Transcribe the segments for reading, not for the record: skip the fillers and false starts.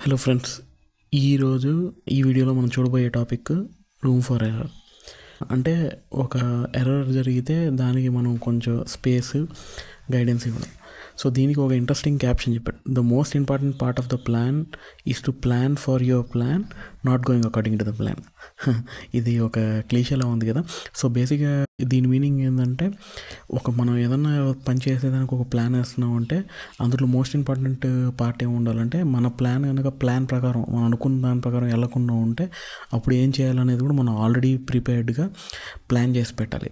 Hello friends, ఈరోజు ఈ వీడియోలో మనం చూడబోయే టాపిక్ రూమ్ ఫర్ ఎర్రర్. అంటే ఒక ఎర్రర్ జరిగితే దానికి మనం కొంచెం స్పేస్, గైడెన్స్ ఇవ్వడం. సో దీనికి ఒక ఇంట్రెస్టింగ్ క్యాప్షన్ చెప్పాడు. The most important part of the plan is to plan for your plan, not going according to the plan. ఇది ఒక క్లీషేలా ఉంది కదా. సో బేసిక్గా దీని మీనింగ్ ఏంటంటే, మనం ఏదన్నా పని చేసేదానికి ఒక ప్లాన్ వేస్తున్నాం అంటే అందులో మోస్ట్ ఇంపార్టెంట్ పార్ట్ ఏమి ఉండాలంటే, మన ప్లాన్ కనుక ప్లాన్ ప్రకారం మనం అనుకున్న దాని ప్రకారం వెళ్ళకుండా ఉంటే అప్పుడు ఏం చేయాలనేది కూడా మనం ఆల్రెడీ ప్రిపేర్డ్గా ప్లాన్ చేసి పెట్టాలి.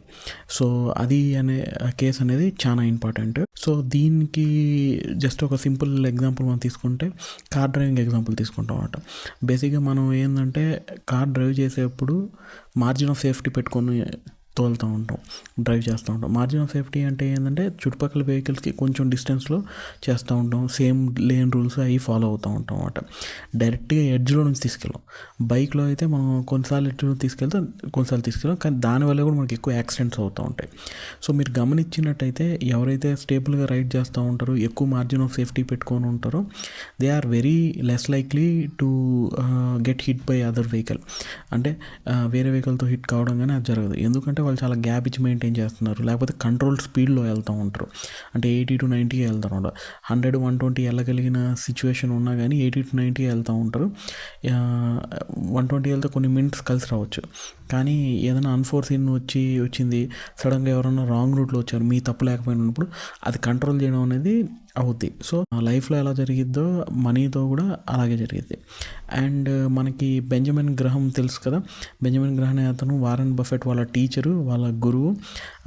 సో అది అనే కేస్ అనేది చాలా ఇంపార్టెంట్. సో దీనికి జస్ట్ ఒక సింపుల్ ఎగ్జాంపుల్ మనం తీసుకుంటే కార్ డ్రైవింగ్ ఎగ్జాంపుల్ తీసుకుంటాం అన్నమాట. బేసిక్గా మనం ఏంటంటే కార్ డ్రైవ్ చేసేటప్పుడు మార్జిన్ ఆఫ్ సేఫ్టీ పెట్టుకొని తోలుతూ ఉంటాం, డ్రైవ్ చేస్తూ ఉంటాం. మార్జిన్ ఆఫ్ సేఫ్టీ అంటే ఏంటంటే చుట్టుపక్కల వెహికల్స్కి కొంచెం డిస్టెన్స్లో చేస్తూ ఉంటాం, సేమ్ లేన్ రూల్స్ అవి ఫాలో అవుతూ ఉంటాం అన్నమాట. డైరెక్ట్గా ఎడ్జ్లో నుంచి తీసుకెళ్ళాం. బైక్లో అయితే మనం కొన్నిసార్లు ఎడ్జ్లో తీసుకెళ్తాం, కొన్నిసార్లు తీసుకెళ్ళాం, కానీ దానివల్ల కూడా మనకి ఎక్కువ యాక్సిడెంట్స్ అవుతూ ఉంటాయి. సో మీరు గమనించినట్టయితే ఎవరైతే స్టేబుల్గా రైడ్ చేస్తూ ఉంటారో, ఎక్కువ మార్జిన్ ఆఫ్ సేఫ్టీ పెట్టుకొని ఉంటారో, they are very less likely to get hit by other vehicle. అంటే వేరే వెహికల్తో హిట్ కావడం కానీ అది జరగదు. ఎందుకంటే వాళ్ళు చాలా గ్యాప్ ఇచ్చి మెయింటైన్ చేస్తున్నారు, లేకపోతే కంట్రోల్ స్పీడ్లో వెళ్తూ ఉంటారు. అంటే 80 to 90 వెళ్తారు. 100, 120 వెళ్ళగలిగిన సిచ్యువేషన్ ఉన్నా కానీ 80 to 90 వెళ్తూ ఉంటారు. 120 వెళ్తే కొన్ని మినిట్స్ కలిసి రావచ్చు, కానీ ఏదైనా అన్ఫోర్సీన్ వచ్చింది, సడన్గా ఎవరైనా రాంగ్ రూట్లో వచ్చారు, మీ తప్పు లేకపోయినప్పుడు అది కంట్రోల్ చేయడం అనేది అవుద్ది. సో లైఫ్లో ఎలా జరిగిద్దో మనీతో కూడా అలాగే జరిగిద్ది. అండ్ మనకి బెంజమిన్ గ్రహం తెలుసు కదా. బెంజమిన్ గ్రహం అనే అతను వారన్ బఫెట్ వాళ్ళ టీచరు, వాళ్ళ గురువు.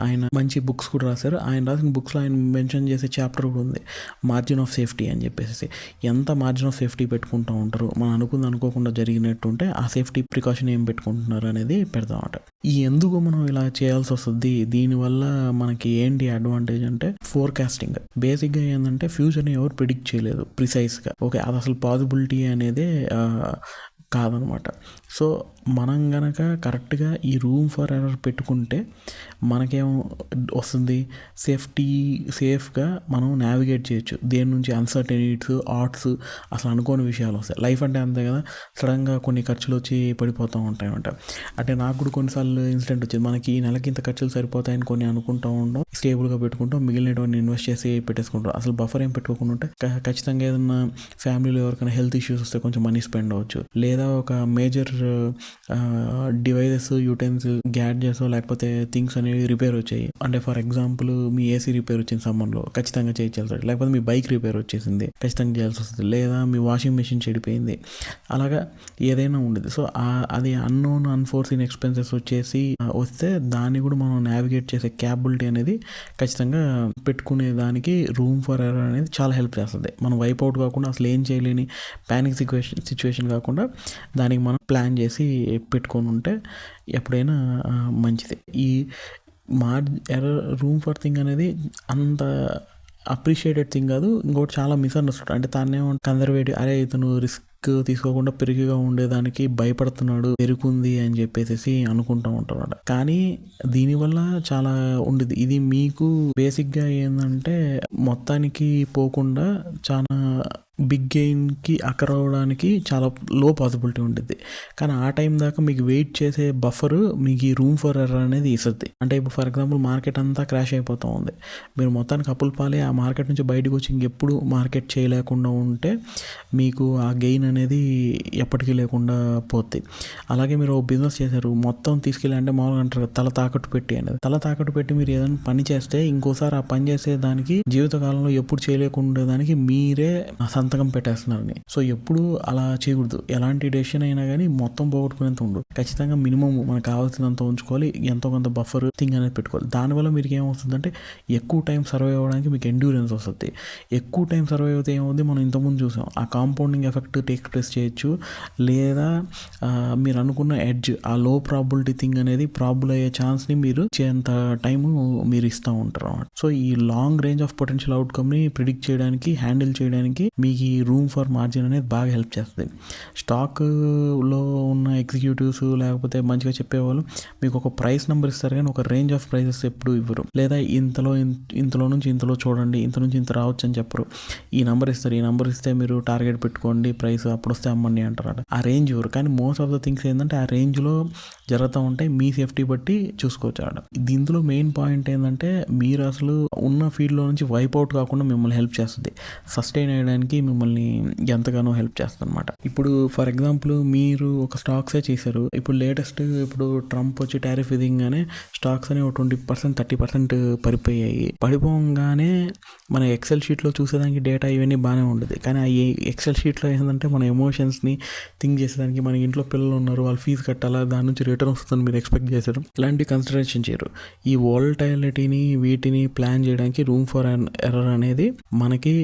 ఆయన మంచి బుక్స్ కూడా రాశారు. ఆయన రాసిన బుక్స్లో ఆయన మెన్షన్ చేసే చాప్టర్ కూడా ఉంది, మార్జిన్ ఆఫ్ సేఫ్టీ అని చెప్పేసి. ఎంత మార్జిన్ ఆఫ్ సేఫ్టీ పెట్టుకుంటూ ఉంటారు, మనం అనుకోకుండా జరిగినట్టుంటే ఆ సేఫ్టీ ప్రికాషన్ ఏం పెట్టుకుంటున్నారు అనేది పెడతామట. ఈ ఎందుకు మనం ఇలా చేయాల్సి వస్తుంది, దీనివల్ల మనకి ఏంటి అడ్వాంటేజ్ అంటే ఫోర్కాస్టింగ్. బేసిక్గా ఏంటంటే ఫ్యూచర్ని ఎవరు ప్రిడిక్ట్ చేయలేదు ప్రిసైజ్గా. ఓకే, అది అసలు పాసిబిలిటీ అనేదే కాదనమాట. సో మనం గనక కరెక్ట్గా ఈ రూమ్ ఫర్ ఎర్రర్ పెట్టుకుంటే మనకేం వస్తుంది, సేఫ్గా మనం నావిగేట్ చేయొచ్చు. దేని నుంచి అన్సర్టనిటీస్, ఆర్ట్స్, అసలు అనుకోని విషయాలు వస్తాయి. లైఫ్ అంటే అంతే కదా, సడన్గా కొన్ని ఖర్చులు వచ్చి పడిపోతూ ఉంటాయన్నమాట. అంటే నాకు కూడా కొన్నిసార్లు ఇన్సిడెంట్ వచ్చింది. మనకి ఈ నెలకి ఇంత ఖర్చులు సరిపోతాయని కొన్ని అనుకుంటూ ఉంటాం, స్టేబుల్గా పెట్టుకుంటాం, మిగిలినటువంటి ఇన్వెస్ట్ చేసి పెట్టేసుకుంటాం. అసలు బఫర్ ఏం పెట్టుకోకుండా ఉంటే ఖచ్చితంగా ఏదైనా ఫ్యామిలీలో ఎవరికైనా హెల్త్ ఇష్యూస్ వస్తే కొంచెం మనీ స్పెండ్ అవ్వచ్చు, లేదా ఒక మేజర్ డివైజెస్, యూటెన్సిల్, గ్యాడ్జెట్స్ లేకపోతే థింగ్స్ అనేవి రిపేర్ వచ్చాయి అంటే, for example me AC repair వచ్చిన సమ్మర్లో ఖచ్చితంగా చేయాల్సి, లేకపోతే మీ బైక్ రిపేర్ వచ్చేసింది ఖచ్చితంగా చేయాల్సి వస్తుంది, లేదా మీ వాషింగ్ మెషిన్ చెడిపోయింది, అలాగా ఏదైనా ఉండేది. సో అది అన్నోన్, అన్ఫోర్సీన్ ఎక్స్పెన్సెస్ వస్తే దాన్ని కూడా మనం నావిగేట్ చేసే క్యాపబిలిటీ అనేది ఖచ్చితంగా పెట్టుకునే దానికి రూమ్ ఫర్ ఎర్రర్ అనేది చాలా హెల్ప్ చేస్తుంది. మనం వైప్ అవుట్ కాకుండా, అసలు ఏం చేయలేని ప్యానిక్ సిచ్యువేషన్ కాకుండా దానికి మనం ప్లాన్ చేసి పెట్టుకొని ఉంటే ఎప్పుడైనా మంచిది. ఈ రూమ్ ఫర్ థింగ్ అనేది అంత అప్రిషియేటెడ్ థింగ్ కాదు. ఇంకోటి చాలా మిస్అండర్స్టాండ్. అంటే తానే కన్జర్వేటివ్, అరే ఇతను రిస్క్ తీసుకోకుండా పెరిగిగా ఉండేదానికి భయపడుతున్నాడు, పెరుగుంది అని చెప్పేసి అనుకుంటూ ఉంటారు. కానీ దీనివల్ల చాలా ఉండేది. ఇది మీకు బేసిక్గా ఏంటంటే మొత్తానికి పోకుండా చాలా బిగ్ గెయిన్కి అక్కరవడానికి చాలా లో పాసిబిలిటీ ఉంటుంది. కానీ ఆ టైం దాకా మీకు వెయిట్ చేసే బఫర్ మీకు ఈ రూమ్ ఫర్ ఎర్రర్ అనేది ఇస్తుంది. అంటే ఇప్పుడు ఫర్ ఎగ్జాంపుల్ మార్కెట్ అంతా క్రాష్ అయిపోతూ ఉంది, మీరు మొత్తానికి అప్పులు పాలే ఆ మార్కెట్ నుంచి బయటకు వచ్చి ఇంకెప్పుడు మార్కెట్ చేయలేకుండా ఉంటే మీకు ఆ గెయిన్ అనేది ఎప్పటికీ లేకుండా పోతుంది. అలాగే మీరు ఒక బిజినెస్ చేశారు, మొత్తం తీసుకెళ్ళి, అంటే మామూలుగా అంటారు తల తాకట్టు పెట్టి అనేది, తల తాకట్టు పెట్టి మీరు ఏదైనా పని చేస్తే ఇంకోసారి ఆ పని చేసే దానికి జీవితకాలంలో ఎప్పుడు చేయలేకుండా దానికి మీరే సంతకం పెట్టేస్తున్నారని. సో ఎప్పుడు అలా చేయకూడదు. ఎలాంటి డెసిషన్ అయినా కానీ మొత్తం పోగొట్టుకునేంత ఉండదు. ఖచ్చితంగా మినిమం మనకు కావాల్సినంత ఉంచుకోవాలి, ఎంతో కొంత బఫర్ థింగ్ అనేది పెట్టుకోవాలి. దానివల్ల మీకు ఏమవుతుందంటే ఎక్కువ టైం సర్వైవ్ అవ్వడానికి మీకు ఎండ్యూరెన్స్ వస్తుంది. ఎక్కువ టైం సర్వైవ్ అయితే ఏమవుతుంది, మనం ఇంతకుముందు చూసాం, ఆ కాంపౌండింగ్ ఎఫెక్ట్ టేక్ ప్లేస్ చేయొచ్చు, లేదా మీరు అనుకున్న ఎడ్జ్, ఆ లో ప్రాబిలిటీ థింగ్ అనేది ప్రాబుల్ అయ్యే ఛాన్స్ని మీరు చేంత టైము మీరు ఇస్తూ ఉంటారు. సో ఈ లాంగ్ రేంజ్ ఆఫ్ పొటెన్షియల్ అవుట్కమ్ని ప్రిడిక్ట్ చేయడానికి, హ్యాండిల్ చేయడానికి మీ మీకు ఈ రూమ్ ఫర్ మార్జిన్ అనేది బాగా హెల్ప్ చేస్తుంది. స్టాక్లో ఉన్న ఎగ్జిక్యూటివ్స్ లేకపోతే మంచిగా చెప్పేవాళ్ళు మీకు ఒక ప్రైస్ నెంబర్ ఇస్తారు, కానీ ఒక రేంజ్ ఆఫ్ ప్రైసెస్ ఎప్పుడు ఇవ్వరు. లేదా ఇంతలో నుంచి ఇంతలో చూడండి, ఇంత నుంచి ఇంత రావచ్చు అని చెప్పరు. ఈ నెంబర్ ఇస్తారు, ఈ నెంబర్ ఇస్తే మీరు టార్గెట్ పెట్టుకోండి, ప్రైస్ అప్పుడు వస్తే అమ్మండి అంటారు. ఆ రేంజ్ ఇవ్వరు. కానీ మోస్ట్ ఆఫ్ ద థింగ్స్ ఏంటంటే ఆ రేంజ్లో జరుగుతూ ఉంటాయి. మీ సేఫ్టీ బట్టి చూసుకోవచ్చు ఆడ. దీంట్లో మెయిన్ పాయింట్ ఏంటంటే మీరు అసలు ఉన్న ఫీల్డ్లో నుంచి వైప్ అవుట్ కాకుండా మిమ్మల్ని హెల్ప్ చేస్తుంది. సస్టైన్ అయ్యడానికి మిమ్మల్ని ఎంతగానో హెల్ప్ చేస్తుంది అనమాట. ఇప్పుడు ఫర్ ఎగ్జాంపుల్ మీరు ఒక స్టాక్సే చేశారు. ఇప్పుడు లేటెస్ట్ ట్రంప్ వచ్చి టారిఫ్ విధింగానే స్టాక్స్ అని 20% 30% పడిపోయాయి. పడిపోగానే మన ఎక్సెల్ షీట్లో చూసేదానికి డేటా ఇవన్నీ బాగానే ఉండదు. కానీ ఆ ఎక్సెల్ షీట్లో ఏంటంటే మన ఎమోషన్స్ని థింక్ చేసేదానికి, మన ఇంట్లో పిల్లలు ఉన్నారు, వాళ్ళు ఫీజు కట్టాలా, దాని నుంచి రిటర్న్ వస్తుందని మీరు ఎక్స్పెక్ట్ చేశారు, ఇలాంటి కన్సిడరేషన్ చేయరు. ఈ వోలటైలిటీని వీటిని ప్లాన్ చేయడానికి రూమ్ ఫర్ ఎర్రర్ అనేది మనకి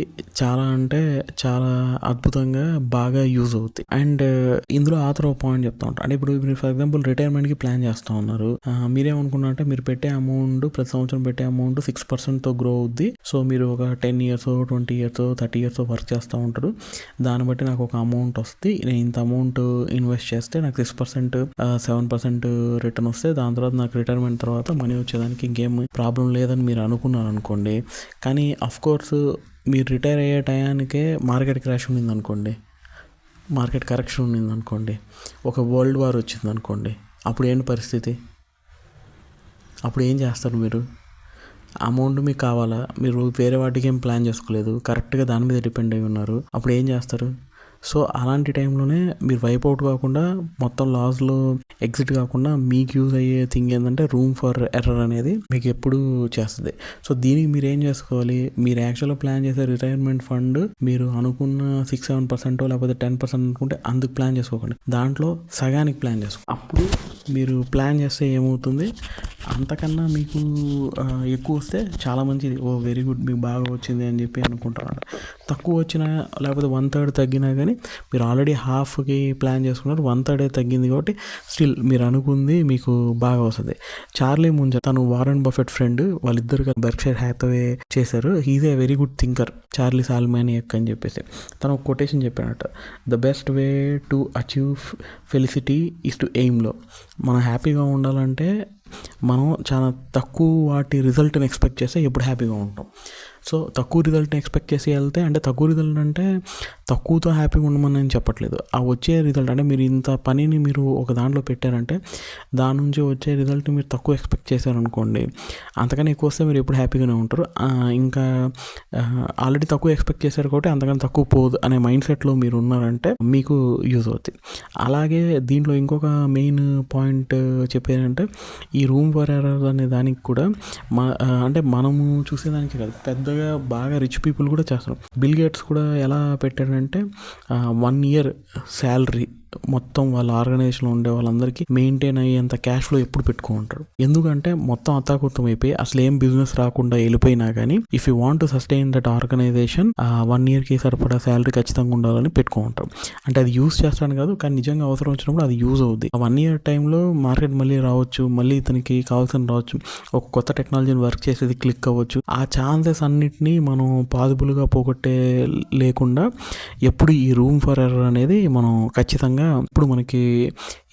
చాలా అంటే చాలా అద్భుతంగా బాగా యూజ్ అవుతుంది. అండ్ ఇందులో ఆథర్ ఒక పాయింట్ చెప్తా ఉంటారు. అంటే ఇప్పుడు మీరు ఫర్ ఎగ్జాంపుల్ రిటైర్మెంట్కి ప్లాన్ చేస్తూ ఉన్నారు. మీరేమనుకున్నారంటే మీరు పెట్టే అమౌంట్, ప్రతి సంవత్సరం పెట్టే అమౌంట్ 6%తో గ్రో అవుద్ది. సో మీరు ఒక 10 years 20 years 30 years వర్క్ చేస్తూ ఉంటారు. దాన్ని బట్టి నాకు ఒక అమౌంట్ వస్తుంది, నేను ఇంత అమౌంట్ ఇన్వెస్ట్ చేస్తే నాకు 6% 7% రిటర్న్ వస్తే దాని తర్వాత నాకు రిటైర్మెంట్ తర్వాత మనీ వచ్చేదానికి ఇంకేం ప్రాబ్లం లేదని మీరు అనుకున్నారు అనుకోండి. కానీ అఫ్కోర్స్ మీరు రిటైర్ అయ్యే టయానికే మార్కెట్ క్రాష్ ఉండింది అనుకోండి, మార్కెట్ కరెక్షన్ ఉండింది అనుకోండి, ఒక వరల్డ్ వార్ వచ్చింది అనుకోండి, అప్పుడు ఏంటి పరిస్థితి? అప్పుడు ఏం చేస్తారు మీరు? అమౌంట్ మీకు కావాలా? మీరు వేరే వాటికి ఏం ప్లాన్ చేసుకోలేదు, కరెక్ట్గా దాని మీద డిపెండ్ అయి ఉన్నారు. అప్పుడు ఏం చేస్తారు? సో అలాంటి టైంలోనే మీరు వైప్ అవుట్ కాకుండా, మొత్తం లాస్లో ఎగ్జిట్ కాకుండా మీకు యూజ్ అయ్యే థింగ్ ఏంటంటే రూమ్ ఫర్ ఎర్రర్ అనేది మీకు ఎప్పుడు చేస్తుంది. సో దీనికి మీరు ఏం చేసుకోవాలి? మీరు యాక్చువల్గా ప్లాన్ చేసే రిటైర్మెంట్ ఫండ్ మీరు అనుకున్న 6-7% లేకపోతే 10% అనుకుంటే అందుకు ప్లాన్ చేసుకోకండి, దాంట్లో సగానికి ప్లాన్ చేసుకోండి. అప్పుడు మీరు ప్లాన్ చేస్తే ఏమవుతుంది, అంతకన్నా మీకు ఎక్కువ వస్తే చాలా మంచిది, ఓ వెరీ గుడ్ మీకు బాగా వచ్చింది అని చెప్పి అనుకుంటారు. తక్కువ వచ్చినా లేకపోతే 1/3 తగ్గినా కానీ మీరు ఆల్రెడీ హాఫ్కి ప్లాన్ చేసుకున్నారు, 1/3 తగ్గింది కాబట్టి స్టిల్ మీరు అనుకుంది మీకు బాగా వస్తుంది. చార్లీ ముంజర్ తను వారెన్ బఫెట్ ఫ్రెండ్, వాళ్ళిద్దరు బెర్క్షైర్ హ్యాథవే చేశారు. He's a very good thinker, Charlie సాల్మానియక్ అని చెప్పేసి. తను ఒక కొటేషన్ చెప్పాడట, the best way to achieve felicity is to aim low. మనం హ్యాపీగా ఉండాలంటే మనం చాలా తక్కువ వాటి రిజల్ట్ని ఎక్స్పెక్ట్ చేస్తే ఎప్పుడు హ్యాపీగా ఉంటాం. సో తక్కువ రిజల్ట్ని ఎక్స్పెక్ట్ చేసి వెళ్తే, అంటే తక్కువ రిజల్ట్ అంటే తక్కువతో హ్యాపీగా ఉండమని నేను చెప్పట్లేదు, ఆ వచ్చే రిజల్ట్ అంటే మీరు ఇంత పనిని మీరు ఒక దాంట్లో పెట్టారంటే దాని నుంచి వచ్చే రిజల్ట్ మీరు తక్కువ ఎక్స్పెక్ట్ చేశారనుకోండి, అంతకన్నా ఎక్కువ వస్తే మీరు ఎప్పుడు హ్యాపీగానే ఉంటారు. ఇంకా ఆల్రెడీ తక్కువ ఎక్స్పెక్ట్ చేశారు కాబట్టి అంతకన్నా తక్కువ పోదు అనే మైండ్ సెట్లో మీరు ఉన్నారంటే మీకు యూజ్ అవుతుంది. అలాగే దీంట్లో ఇంకొక మెయిన్ పాయింట్ చెప్పేదంటే ఈ రూమ్ ఫర్ ఎర్రర్ అనే దానికి కూడా అంటే మనము చూసేదానికి కాదు, పెద్దగా బాగా రిచ్ పీపుల్ కూడా చేస్తారు. బిల్ గేట్స్ కూడా ఎలా పెట్టాడంటే 1 year శాలరీ మొత్తం వాళ్ళ ఆర్గనైజేషన్లో ఉండే వాళ్ళందరికీ మెయింటైన్ అయ్యేంత క్యాష్ ఫ్లో ఎప్పుడు పెట్టుకుంటారు. ఎందుకంటే మొత్తం అతాకుతం అయిపోయి అసలు ఏం బిజినెస్ రాకుండా వెళ్ళిపోయినా కానీ if you want to sustain that organisation 1 yearకి సరిపడా శాలరీ ఖచ్చితంగా ఉండాలని పెట్టుకుంటారు. అంటే అది యూజ్ చేస్తాను కాదు, కానీ నిజంగా అవసరం వచ్చినప్పుడు అది యూజ్ అవుద్ది. ఆ 1 year టైంలో మార్కెట్ మళ్ళీ రావచ్చు, మళ్ళీ ఇతనికి కావాల్సిన రావచ్చు, ఒక కొత్త టెక్నాలజీని వర్క్ చేసేది క్లిక్ అవ్వచ్చు. ఆ ఛాన్సెస్ అన్నిటినీ మనం పాజిబుల్గా పోగొట్టే లేకుండా ఎప్పుడు ఈ రూమ్ ఫర్ ఎర్రర్ అనేది మనం ఖచ్చితంగా ఇప్పుడు మనకి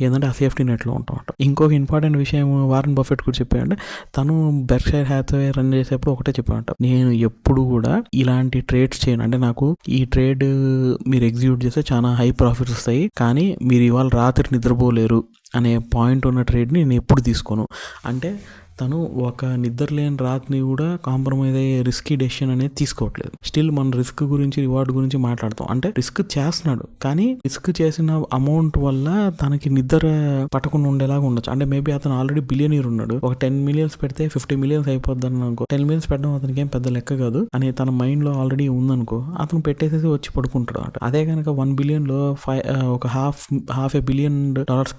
ఏంటంటే ఆ సేఫ్టీ నెట్లో ఉంటాం. ఇంకొక ఇంపార్టెంట్ విషయం వారెన్ బఫెట్ కూడా చెప్పాడంటే, తను బెర్క్షైర్ హ్యాథవే రన్ చేసేప్పుడు ఒకటే చెప్పాడంట, నేను ఎప్పుడు కూడా ఇలాంటి ట్రేడ్స్ చేయను, అంటే నాకు ఈ ట్రేడ్ మీరు ఎగ్జిక్యూట్ చేస్తే చాలా హై ప్రాఫిట్స్ వస్తాయి, కానీ మీరు ఇవాళ రాత్రి నిద్రపోలేరు అనే పాయింట్ ఉన్న ట్రేడ్ని నేను ఎప్పుడు తీసుకోను. అంటే తను ఒక నిద్ర లేని రాత్రిని కూడా కాంప్రమైజ్ అయ్యే రిస్కీ డెసిషన్ అనేది తీసుకోవట్లేదు. స్టిల్ మన రిస్క్ గురించి రివార్డ్ గురించి మాట్లాడతాం, అంటే రిస్క్ చేస్తున్నాడు కానీ రిస్క్ చేసిన అమౌంట్ వల్ల తనకి నిద్ర పట్టకుండా ఉండేలాగా ఉండొచ్చు. అంటే మేబీ అతను ఆల్రెడీ బిలియనీర్ ఉన్నాడు, ఒక 10 million పెడితే 50 million అయిపోద్ది అనుకో, 10 million పెట్టడం అతనికి ఏం పెద్ద లెక్క కాదు అని తన మైండ్ లో ఆల్రెడీ ఉందనుకో, అతను పెట్టేసేసి వచ్చి పడుకుంటాడు అంట. అదే కనుక 1 billion ఒక $500 million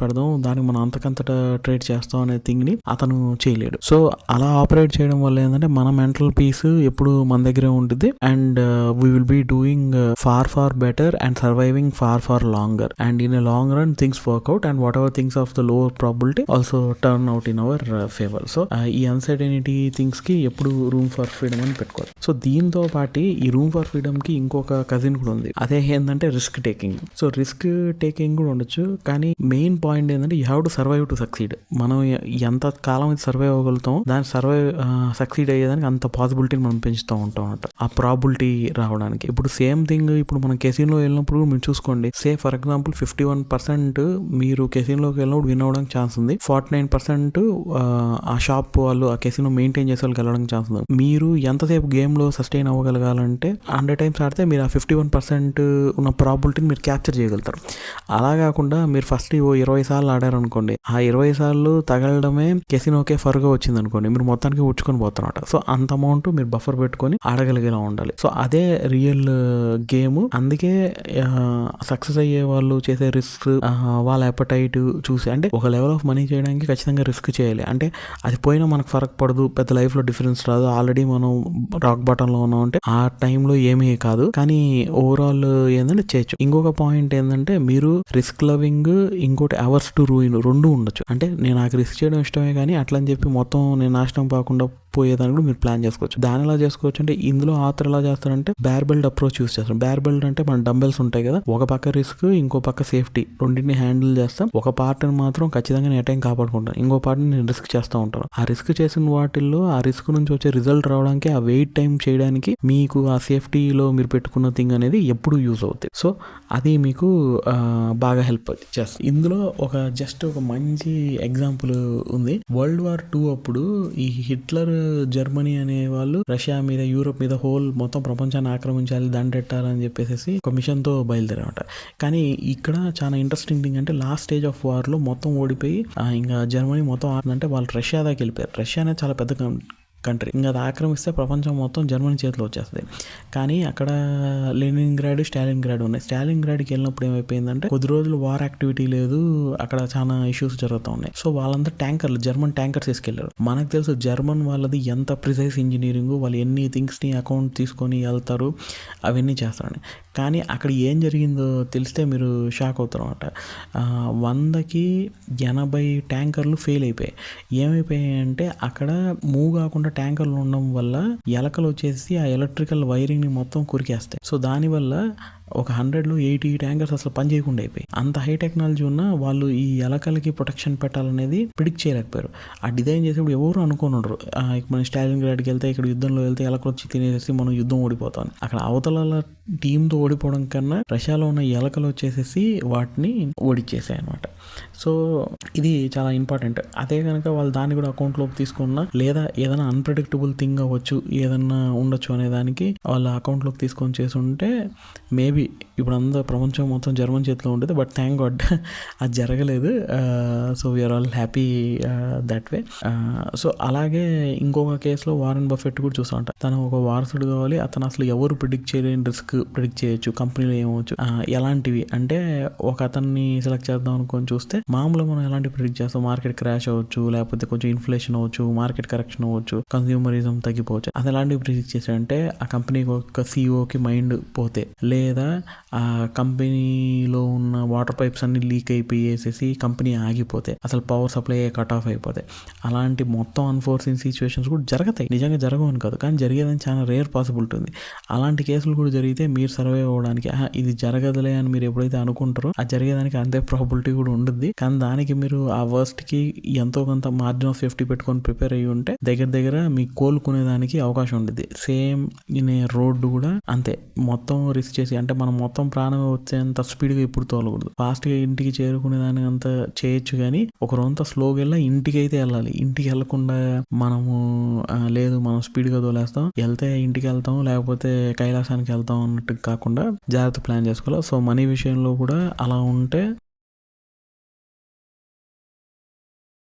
పెడదాం, దానికి మనం అంతకంతటా ట్రేడ్ చేస్తాం అనే థింగ్ ని అతను చేయలేడు. చేయలేడు. సో అలా ఆపరేట్ చేయడం వల్ల ఏంటంటే మన మెంటల్ పీస్ ఎప్పుడు మన దగ్గరే ఉంటుంది and we will be doing far better and surviving far longer and in a long run things work out and whatever things of the lower probability also turn out in our favour. So ఈ uncertainty things కి ఎప్పుడు room for freedom అని పెట్టుకోవాలి. So దీంతో పాటు ఈ room for freedom కి ఇంకొక కజిన్ కూడా ఉంది, అదే ఏంటంటే risk taking. So risk taking కూడా ఉండొచ్చు, కానీ మెయిన్ పాయింట్ ఏంటంటే you have to survive to succeed. మనం ఎంత కాలం సర్వైవ్ అవ్వగలుగుతాం, దాన్ని సక్సీడ్ అయ్యేదానికి అంత పాసిబిలిటీని మనం పెంచుతూ ఉంటాం అన్నమాట, ఆ ప్రాబిలిటీ రావడానికి. ఇప్పుడు సేమ్ థింగ్ ఇప్పుడు మనం కెసిన్లో వెళ్ళినప్పుడు మీరు చూసుకోండి, సే ఫర్ ఎగ్జాంపుల్ 51% మీరు కెసిన్లోకి వెళ్ళినప్పుడు విన్ అవ్వడానికి ఛాన్స్ ఉంది, 49% ఆ షాప్ వాళ్ళు ఆ కెసినో మెయింటైన్ చేసే వాళ్ళకి వెళ్ళడానికి ఛాన్స్ ఉంది. మీరు ఎంతసేపు గేమ్ లో సస్టైన్ అవ్వగలగాలంటే 100 టైమ్స్ ఆడితే మీరు ఆ 51% ఉన్న ప్రాబిలిటీని మీరు క్యాప్చర్ చేయగలుగుతారు. అలా కాకుండా మీరు ఫస్ట్ 20 సార్లు ఆడారు అనుకోండి, ఆ 20 సార్లు తగలడమే కెసినోకే ఫర్గా వచ్చింది అనుకోండి, మీరు మొత్తానికి ఉడ్చుకొని పోతారన్నమాట. సో అంత అమౌంట్ మీరు బఫర్ పెట్టుకొని ఆడగలిగేలా ఉండాలి. సో అదే రియల్ గేమ్. అందుకే సక్సెస్ అయ్యే వాళ్ళు చేసే రిస్క్, వాళ్ళ అపటైట్ చూసి, అంటే ఒక లెవెల్ ఆఫ్ మనీ చేయడానికి ఖచ్చితంగా రిస్క్ చేయాలి. అంటే అది పోయినా మనకు ఫరక్ పడదు, పెద్ద లైఫ్లో డిఫరెన్స్ రాదు, ఆల్రెడీ మనం రాక్ బాటంలో ఉన్నాం అంటే ఆ టైంలో ఏమీ కాదు, కానీ ఓవరాల్ ఏంటంటే చేయొచ్చు. ఇంకొక పాయింట్ ఏంటంటే మీరు రిస్క్ లవింగ్, ఇంకోటి అవర్స్ టు రూయిన్ రెండు ఉండొచ్చు. అంటే నేను నాకు రిస్క్ చేయడం ఇష్టమే, కానీ అట్లా అని చెప్పి మొత్తం నేను నాశనం కాకుండా పోయేదాన్ని కూడా మీరు ప్లాన్ చేసుకోవచ్చు. దాని ఎలా చేసుకోవచ్చు అంటే, ఇందులో ఆథర్ ఎలా చేస్తారంటే బేర్ బెల్ట్ అప్రోచ్ యూస్ చేస్తాం. బేర్ బెల్ట్ అంటే మన డంబెల్స్ ఉంటాయి కదా, ఒక పక్క రిస్క్, ఇంకో పక్క సేఫ్టీ, రెండింటిని హ్యాండిల్ చేస్తాం. ఒక పార్ట్ని మాత్రం ఖచ్చితంగా నేను టైం కాపాడుకుంటాను, ఇంకో పార్ట్ని నేను రిస్క్ చేస్తూ ఉంటాను. ఆ రిస్క్ చేసిన వాటిల్లో ఆ రిస్క్ నుంచి వచ్చే రిజల్ట్ రావడానికి, ఆ వెయిట్ టైం చేయడానికి మీకు ఆ సేఫ్టీలో మీరు పెట్టుకున్న థింగ్ అనేది ఎప్పుడు యూజ్ అవుతుంది. సో అది మీకు బాగా హెల్ప్ చేస్తుంది. ఇందులో జస్ట్ ఒక మంచి ఎగ్జాంపుల్ ఉంది. World War II అప్పుడు ఈ హిట్లర్, జర్మనీ అనే వాళ్ళు రష్యా మీద, యూరోప్ మీద, హోల్ మొత్తం ప్రపంచాన్ని ఆక్రమించాలి, దండెట్టాలని చెప్పేసి ఒక మిషన్ తో బయలుదేరారట. కానీ ఇక్కడ చాలా ఇంట్రెస్టింగ్ థింగ్ అంటే, లాస్ట్ స్టేజ్ ఆఫ్ వార్ లో మొత్తం ఓడిపోయి ఇంకా జర్మనీ మొత్తం ఆడుతుందంటే వాళ్ళు రష్యా దాకా వెళ్ళిపోయారు. రష్యా అనేది చాలా పెద్ద కంట్రీ, ఇంకా అది ఆక్రమిస్తే ప్రపంచం మొత్తం జర్మనీ చేతిలో వచ్చేస్తుంది. కానీ అక్కడ లెనిన్గ్రాడ్, స్టాలిన్గ్రాడ్ ఉన్నాయి. స్టాలిన్గ్రాడ్కి వెళ్ళినప్పుడు ఏమైపోయిందంటే, కొద్ది రోజులు వార్ యాక్టివిటీ లేదు, అక్కడ చాలా ఇష్యూస్ జరుగుతూ ఉన్నాయి. సో వాళ్ళంతా ట్యాంకర్లు, జర్మన్ ట్యాంకర్స్ తీసుకెళ్లారు. మనకు తెలుసు జర్మన్ వాళ్ళది ఎంత ప్రిసైజ్ ఇంజనీరింగ్, వాళ్ళు ఎన్ని థింగ్స్ని అకౌంట్ తీసుకొని వెళ్తారు, అవన్నీ చేస్తారని. కానీ అక్కడ ఏం జరిగిందో తెలిస్తే మీరు షాక్ అవుతారు అన్నమాట. 100కి 80 ట్యాంకర్లు ఫెయిల్ అయిపోయాయి. ఏమైపోయాయి అంటే, అక్కడ మూవ్ కాకుండా ట్యాంకర్లు ఉండడం వల్ల ఎలకలు వచ్చేసి ఆ ఎలక్ట్రికల్ వైరింగ్ని మొత్తం కొరికేస్తాయి. సో దానివల్ల ఒక 100లో 80 ట్యాంకర్స్ అసలు పని చేయకుండా అయిపోయి, అంత హై టెక్నాలజీ ఉన్నా వాళ్ళు ఈ ఎలకలకి ప్రొటెక్షన్ పెట్టాలనేది ప్రిడిక్ట్ చేయలేకపోయారు. ఆ డిజైన్ చేసేప్పుడు ఎవరు అనుకోనుండరు, మన స్టాలిన్గ్రాడ్కి వెళ్తే, ఇక్కడ యుద్ధంలో వెళ్తే ఎలకలు వచ్చి తినేసి మనం యుద్ధం ఓడిపోతాం. అక్కడ అవతల టీంతో ఓడిపోవడం కన్నా రష్యాలో ఉన్న ఎలకలు వచ్చేసేసి వాటిని ఓడిచ్చేసాయి అనమాట. సో ఇది చాలా ఇంపార్టెంట్. అదే కనుక వాళ్ళు దాన్ని కూడా అకౌంట్లోకి తీసుకున్నా, లేదా ఏదైనా అన్ప్రెడిక్టబుల్ థింగ్ అవ్వచ్చు, ఏదన్నా ఉండొచ్చు అనే దానికి వాళ్ళ అకౌంట్లోకి తీసుకొని చేసి ఉంటే మేబీ ఇప్పుడు అంతా ప్రపంచం మొత్తం జర్మన్ చేతిలో ఉంటుంది. బట్ థ్యాంక్ గాడ్ అది జరగలేదు. So we are all happy that way. So అలాగే ఇంకొక కేసులో వారెన్ బఫెట్ కూడా చూస్తూ ఉంటాం. తను ఒక వారసుడు కావాలి, అతను అసలు ఎవరు ప్రిడిక్ట్ చేయలేని రిస్క్ ప్రిడిక్ట్ చేయొచ్చు, కంపెనీలో ఏమవచ్చు, ఎలాంటివి అంటే ఒక అతన్ని సెలెక్ట్ చేద్దాం అనుకొని చూస్తే, మామూలుగా మనం ఎలాంటి ప్రిడిక్ట్ చేస్తాం, మార్కెట్ క్రాష్ అవ్వచ్చు, లేకపోతే కొంచెం ఇన్ఫ్లేషన్ అవ్వచ్చు, మార్కెట్ కరెక్షన్ అవ్వచ్చు, కన్స్యూమరిజం తగ్గిపోవచ్చు. అది ఎలాంటివి ప్రిడిక్ట్ చేశాడంటే, ఆ కంపెనీ ఒక సీఈఓకి మైండ్ పోతే, లేదా ఆ కంపెనీలో ఉన్న వాటర్ పైప్స్ అన్ని లీక్ అయిపోయేసేసి కంపెనీ ఆగిపోతే, అసలు పవర్ సప్లై కట్ ఆఫ్ అయిపోతే, అలాంటి మొత్తం అన్ఫోర్సిన్ సిచ్యువేషన్స్ కూడా జరుగుతాయి. నిజంగా జరగవని కాదు, కానీ జరిగేదని చాలా రేర్ పాసిబిలిటీ ఉంది. అలాంటి కేసులు కూడా జరిగితే మీరు సర్వైవ్ అవ్వడానికి, ఇది జరగదులే అని మీరు ఎప్పుడైతే అనుకుంటారో, అది జరిగేదానికి అంతే ప్రాబిలిటీ కూడా ఉంటుంది. కానీ దానికి మీరు ఆ వర్స్ట్కి ఎంతో కొంత మార్జిన్ ఆఫ్ సేఫ్టీ పెట్టుకొని ప్రిపేర్ అయ్యి ఉంటే దగ్గర మీకు కోలుకునేదానికి అవకాశం ఉంటుంది. సేమ్ ఇన్ ఏ రోడ్డు కూడా అంతే, మొత్తం రిస్క్ చేసి, అంటే మనం మొత్తం ప్రాణం వచ్చేంత స్పీడ్గా ఇప్పుడు తోలకూడదు. ఫాస్ట్గా ఇంటికి చేరుకునే దానికి అంత చేయొచ్చు, కానీ ఒక రొంత స్లోగా వెళ్ళా ఇంటికి అయితే వెళ్ళాలి. ఇంటికి వెళ్ళకుండా మనము లేదు మనం స్పీడ్గా తోలేస్తాం, వెళ్తే ఇంటికి వెళ్తాం, లేకపోతే కైలాసానికి వెళ్తాం అన్నట్టు కాకుండా జాగ్రత్త ప్లాన్ చేసుకోవాలి. సో మనీ విషయంలో కూడా అలా ఉంటే